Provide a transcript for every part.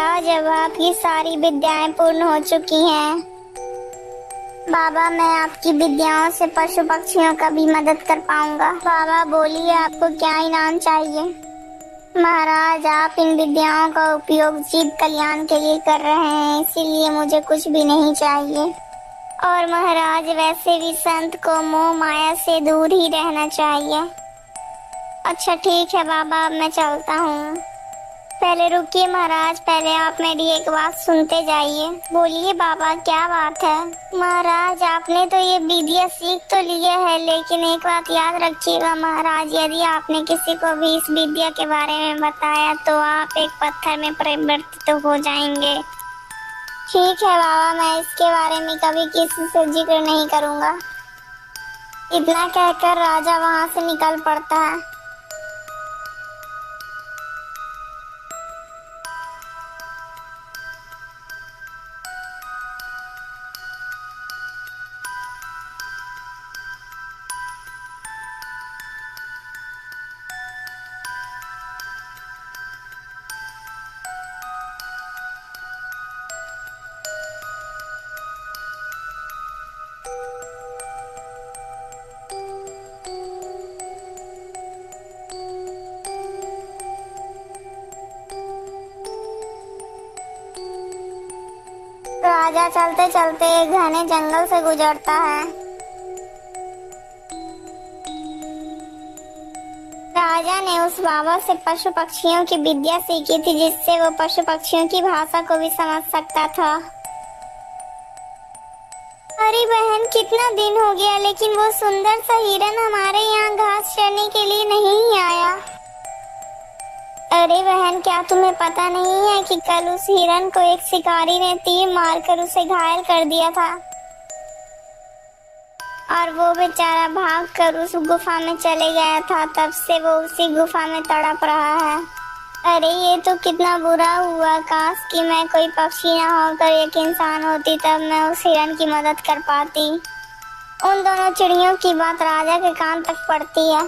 महाराज, अब आपकी सारी विद्याएं पूर्ण हो चुकी हैं। बाबा, मैं आपकी विद्याओं से पशु पक्षियों का भी मदद कर पाऊंगा। बाबा बोलिए, आपको क्या इनाम चाहिए? महाराज, आप इन विद्याओं का उपयोग जीव कल्याण के लिए कर रहे हैं, इसीलिए मुझे कुछ भी नहीं चाहिए। और महाराज, वैसे भी संत को मोह माया से दूर ही रहना चाहिए। अच्छा ठीक है बाबा, अब मैं चलता हूँ। पहले रुकिए महाराज, पहले आप मेरी एक बात सुनते जाइए। बोलिए बाबा, क्या बात है? महाराज, आपने तो ये विद्या सीख तो लिया है, लेकिन एक बात याद रखिएगा महाराज, यदि आपने किसी को भी इस विद्या के बारे में बताया तो आप एक पत्थर में परिवर्तित हो जाएंगे। ठीक है बाबा, मैं इसके बारे में कभी किसी से जिक्र नहीं करूँगा। इतना कहकर राजा वहाँ से निकल पड़ता है। राजा चलते चलते एक घने जंगल से गुजरता है। राजा ने उस बाबा से पशु पक्षियों की विद्या सीखी थी, जिससे वो पशु पक्षियों की भाषा को भी समझ सकता था। अरे बहन, कितना दिन हो गया, लेकिन वो सुंदर सा हिरन हमारे यहाँ घास चरने के लिए नहीं आया। अरे बहन, क्या तुम्हें पता नहीं है कि कल उस हिरन को एक शिकारी ने तीर मारकर उसे घायल कर दिया था, और वो बेचारा भागकर उस गुफा में चले गया था। तब से वो उसी गुफा में तड़प रहा है। अरे ये तो कितना बुरा हुआ, काश कि मैं कोई पक्षी ना होकर एक इंसान होती, तब मैं उस हिरन की मदद कर पाती। उन दोनों चिड़ियों की बात राजा के कान तक पड़ती है।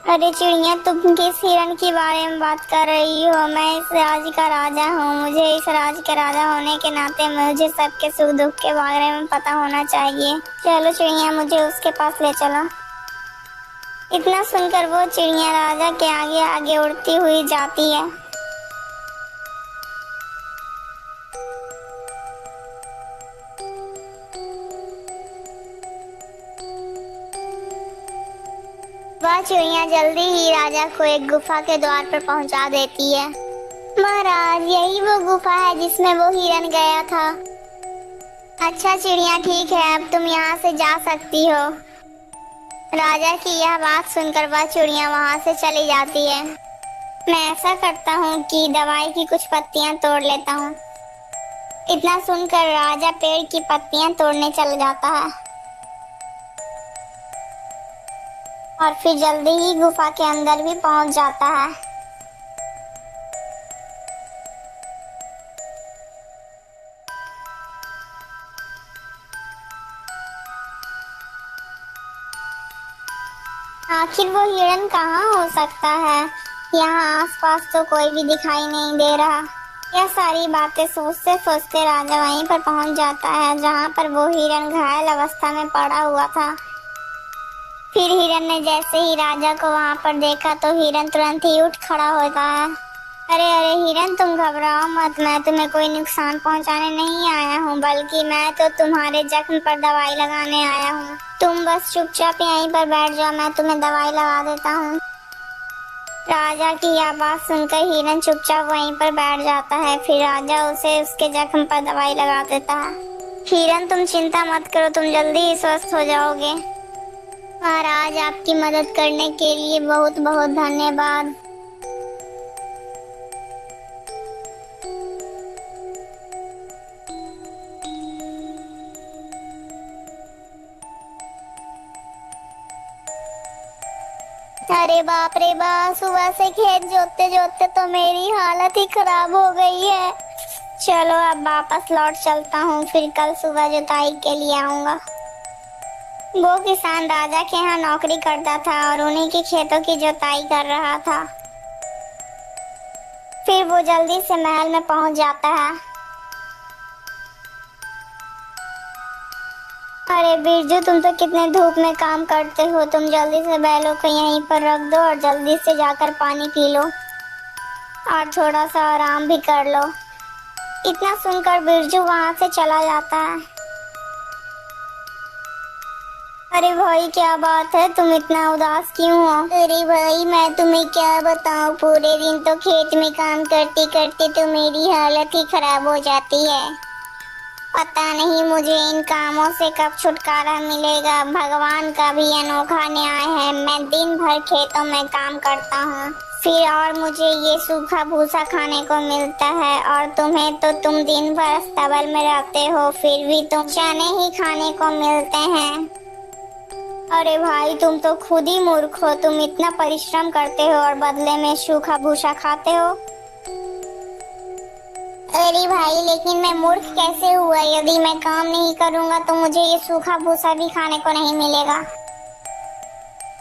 अरे चिड़िया, तुम किस हिरन के बारे में बात कर रही हो? मैं इस राज्य का राजा हूँ। मुझे इस राज्य के राजा होने के नाते मुझे सबके सुख दुख के बारे में पता होना चाहिए। चलो चिड़िया, मुझे उसके पास ले चलो। इतना सुनकर वो चिड़िया राजा के आगे आगे उड़ती हुई जाती है। वह चिड़िया जल्दी ही राजा को एक गुफा के द्वार पर पहुंचा देती है। महाराज, यही वो गुफा है जिसमें वो हिरन गया था। अच्छा चिड़िया, ठीक है, अब तुम यहाँ से जा सकती हो। राजा की यह बात सुनकर वह चिड़िया वहाँ से चली जाती है। मैं ऐसा करता हूँ कि दवाई की कुछ पत्तियाँ तोड़ लेता हूँ। इतना सुनकर राजा पेड़ की पत्तियाँ तोड़ने चल जाता है और फिर जल्दी ही गुफा के अंदर भी पहुंच जाता है। आखिर वो हिरन कहाँ हो सकता है? यहाँ आसपास तो कोई भी दिखाई नहीं दे रहा। यह सारी बातें सोचते सोचते राजा वहीं पर पहुंच जाता है जहाँ पर वो हिरन घायल अवस्था में पड़ा हुआ था। फिर हिरन ने जैसे ही राजा को वहाँ पर देखा तो हिरन तुरंत ही उठ खड़ा होता है। अरे अरे हिरन, तुम घबराओ मत, मैं तुम्हें कोई नुकसान पहुँचाने नहीं आया हूँ, बल्कि मैं तो तुम्हारे जख्म पर दवाई लगाने आया हूँ। तुम बस चुपचाप यहीं पर बैठ जाओ, मैं तुम्हें दवाई लगा देता हूँ। राजा की यह बात सुनकर हिरन चुपचाप वहीं पर बैठ जाता है। फिर राजा उसे उसके जख्म पर दवाई लगा देता है। हिरन, तुम चिंता मत करो, तुम जल्दी ही स्वस्थ हो जाओगे। महाराज, आपकी मदद करने के लिए बहुत बहुत धन्यवाद। अरे बाप रे बाप, सुबह से खेत जोतते जोतते तो मेरी हालत ही खराब हो गई है। चलो अब वापस लौट चलता हूँ, फिर कल सुबह जुताई के लिए आऊँगा। वो किसान राजा के यहाँ नौकरी करता था और उन्हीं के खेतों की जुताई कर रहा था। फिर वो जल्दी से महल में पहुंच जाता है। अरे बिरजू, तुम तो कितने धूप में काम करते हो, तुम जल्दी से बैलों को यहीं पर रख दो और जल्दी से जाकर पानी पी लो और थोड़ा सा आराम भी कर लो। इतना सुनकर बिरजू वहां से चला जाता है। अरे भाई, क्या बात है, तुम इतना उदास क्यों हो? अरे भाई, मैं तुम्हें क्या बताऊं, पूरे दिन तो खेत में काम करते करते तो मेरी हालत ही खराब हो जाती है। पता नहीं मुझे इन कामों से कब छुटकारा मिलेगा। भगवान का भी अनोखा न्याय है। मैं दिन भर खेतों में काम करता हूँ, फिर और मुझे ये सूखा भूसा खाने को मिलता है, और तुम्हें तो तुम दिन भर अस्तबल में रहते हो, फिर भी तुम चने ही खाने को मिलते हैं। अरे भाई, तुम तो खुद ही मूर्ख हो, तुम इतना परिश्रम करते हो और बदले में सूखा भूसा खाते हो। अरे भाई, लेकिन मैं मूर्ख कैसे हुआ? यदि मैं काम नहीं करूंगा तो मुझे ये सूखा भूसा भी खाने को नहीं मिलेगा।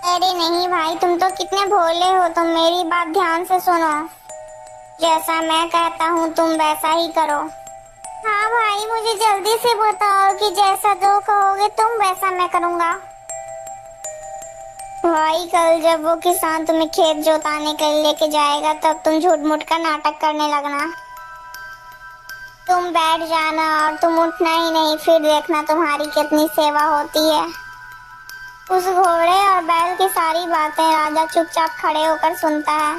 अरे नहीं भाई, तुम तो कितने भोले हो, तुम मेरी बात ध्यान से सुनो। जैसा मैं कहता हूँ तुम वैसा ही करो। हाँ भाई, मुझे जल्दी से बताओ कि जैसा जो कहोगे तुम वैसा मैं करूँगा। भाई, कल जब वो किसान तुम्हें खेत जोताने के लिए लेके जाएगा तब तुम झूठ मूठ का नाटक करने लगना। तुम बैठ जाना और तुम उठना ही नहीं, फिर देखना तुम्हारी कितनी सेवा होती है। उस घोड़े और बैल की सारी बातें राजा चुपचाप खड़े होकर सुनता है।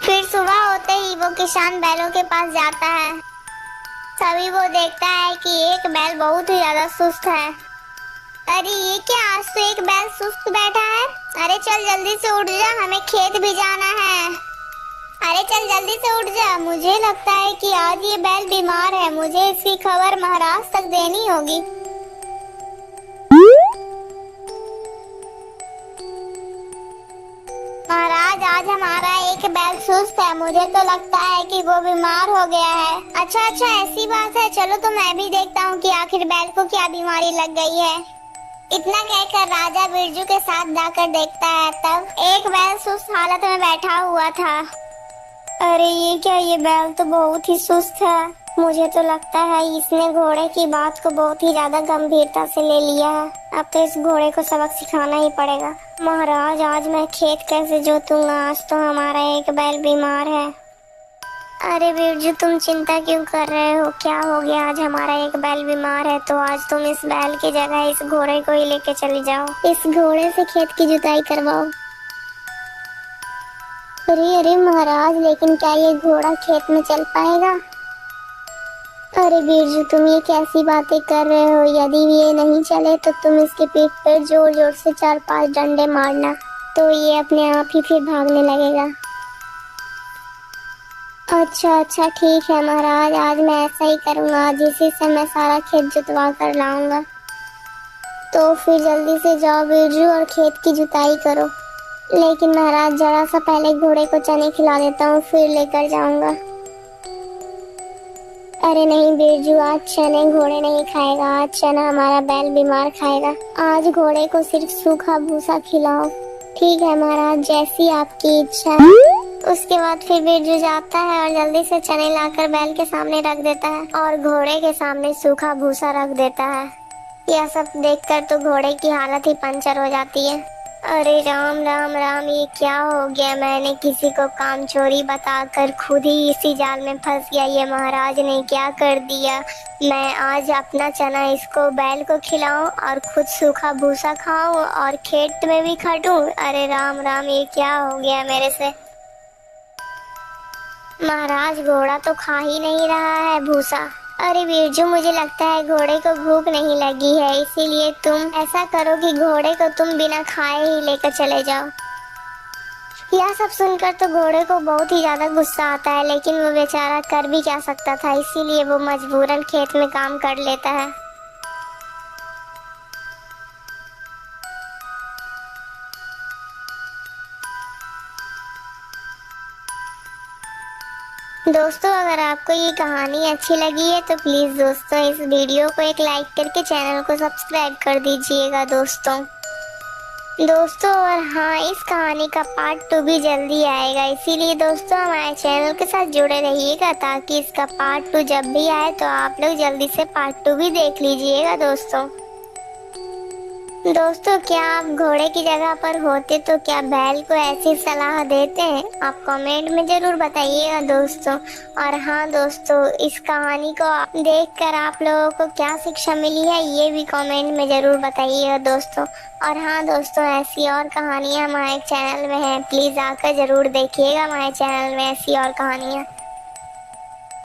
फिर सुबह होते ही वो किसान बैलों के पास जाता है। तभी वो देखता है कि एक बैल बहुत ही ज्यादा सुस्त है। अरे ये क्या, आज तो एक बैल सुस्त बैठा है। अरे चल जल्दी से उठ जा, हमें खेत भी जाना है। अरे चल जल्दी से उठ जा, मुझे लगता है कि आज ये बैल बीमार है, मुझे इसकी खबर महाराज तक देनी होगी। महाराज, आज हमारा एक बैल सुस्त है, मुझे तो लगता है कि वो बीमार हो गया है। अच्छा अच्छा, ऐसी बात है, चलो तो मैं भी देखता हूँ कि आखिर बैल को क्या बीमारी लग गई है। इतना कहकर राजा बिरजू के साथ जाकर देखता है, तब एक बैल सुस्त हालत में बैठा हुआ था। अरे ये क्या, ये बैल तो बहुत ही सुस्त है। मुझे तो लगता है इसने घोड़े की बात को बहुत ही ज्यादा गंभीरता से ले लिया है। अब तो इस घोड़े को सबक सिखाना ही पड़ेगा। महाराज, आज मैं खेत कैसे जोतूंगा, आज तो हमारा एक बैल बीमार है। अरे बिरजू, तुम चिंता क्यों कर रहे हो? क्या हो गया? आज हमारा एक बैल बीमार है तो आज तुम इस बैल की जगह इस घोड़े को ही लेके चली जाओ, इस घोड़े से खेत की जुताई करवाओ। अरे अरे महाराज, लेकिन क्या ये घोड़ा खेत में चल पाएगा? अरे बिरजू, तुम ये कैसी बातें कर रहे हो? यदि ये नहीं चले तो तुम इसके पीठ पर जोर जोर से 4-5 डंडे मारना, तो ये अपने आप ही फिर भागने लगेगा। अच्छा अच्छा, ठीक है महाराज, आज मैं ऐसा ही करूँगा। आज इसी से मैं सारा खेत जुतवा कर लाऊंगा। तो फिर जल्दी से जाओ बिरजू और खेत की जुताई करो। लेकिन महाराज, जरा सा पहले घोड़े को चने खिला देता हूँ, फिर लेकर जाऊंगा। अरे नहीं बिरजू, आज चने घोड़े नहीं खाएगा, आज चना हमारा बैल बीमार खाएगा। आज घोड़े को सिर्फ सूखा भूसा खिलाओ। ठीक है महाराज, जैसी आपकी इच्छा है। उसके बाद फिर बिरजू जाता है और जल्दी से चने लाकर बैल के सामने रख देता है और घोड़े के सामने सूखा भूसा रख देता है। यह सब देखकर तो घोड़े की हालत ही पंचर हो जाती है। अरे राम राम राम, ये क्या हो गया? मैंने किसी को काम चोरी बताकर खुद ही इसी जाल में फंस गया। ये महाराज ने क्या कर दिया? मैं आज अपना चना इसको बैल को खिलाऊं और खुद सूखा भूसा खाऊं और खेत में भी खटूं। अरे राम राम, ये क्या हो गया मेरे से? महाराज, घोड़ा तो खा ही नहीं रहा है भूसा। अरे बिरजू, मुझे लगता है घोड़े को भूख नहीं लगी है, इसीलिए तुम ऐसा करो कि घोड़े को तुम बिना खाए ही लेकर चले जाओ। यह सब सुनकर तो घोड़े को बहुत ही ज्यादा गुस्सा आता है, लेकिन वो बेचारा कर भी क्या सकता था, इसीलिए वो मजबूरन खेत में काम कर लेता है। दोस्तों अगर आपको ये कहानी अच्छी लगी है तो प्लीज़ दोस्तों इस वीडियो को एक लाइक करके चैनल को सब्सक्राइब कर दीजिएगा दोस्तों। और हाँ, इस कहानी का पार्ट 2 भी जल्दी आएगा, इसीलिए दोस्तों हमारे चैनल के साथ जुड़े रहिएगा ताकि इसका पार्ट 2 जब भी आए तो आप लोग जल्दी से पार्ट 2 भी देख लीजिएगा दोस्तों। क्या आप घोड़े की जगह पर होते तो क्या बैल को ऐसी सलाह देते हैं? आप कमेंट में जरूर बताइएगा दोस्तों। और हाँ दोस्तों, इस कहानी को देखकर आप लोगों को क्या शिक्षा मिली है ये भी कमेंट में जरूर बताइएगा दोस्तों। और हाँ दोस्तों, ऐसी और कहानियाँ हमारे चैनल में हैं, प्लीज़ आकर जरूर देखिएगा हमारे चैनल में ऐसी और कहानियाँ।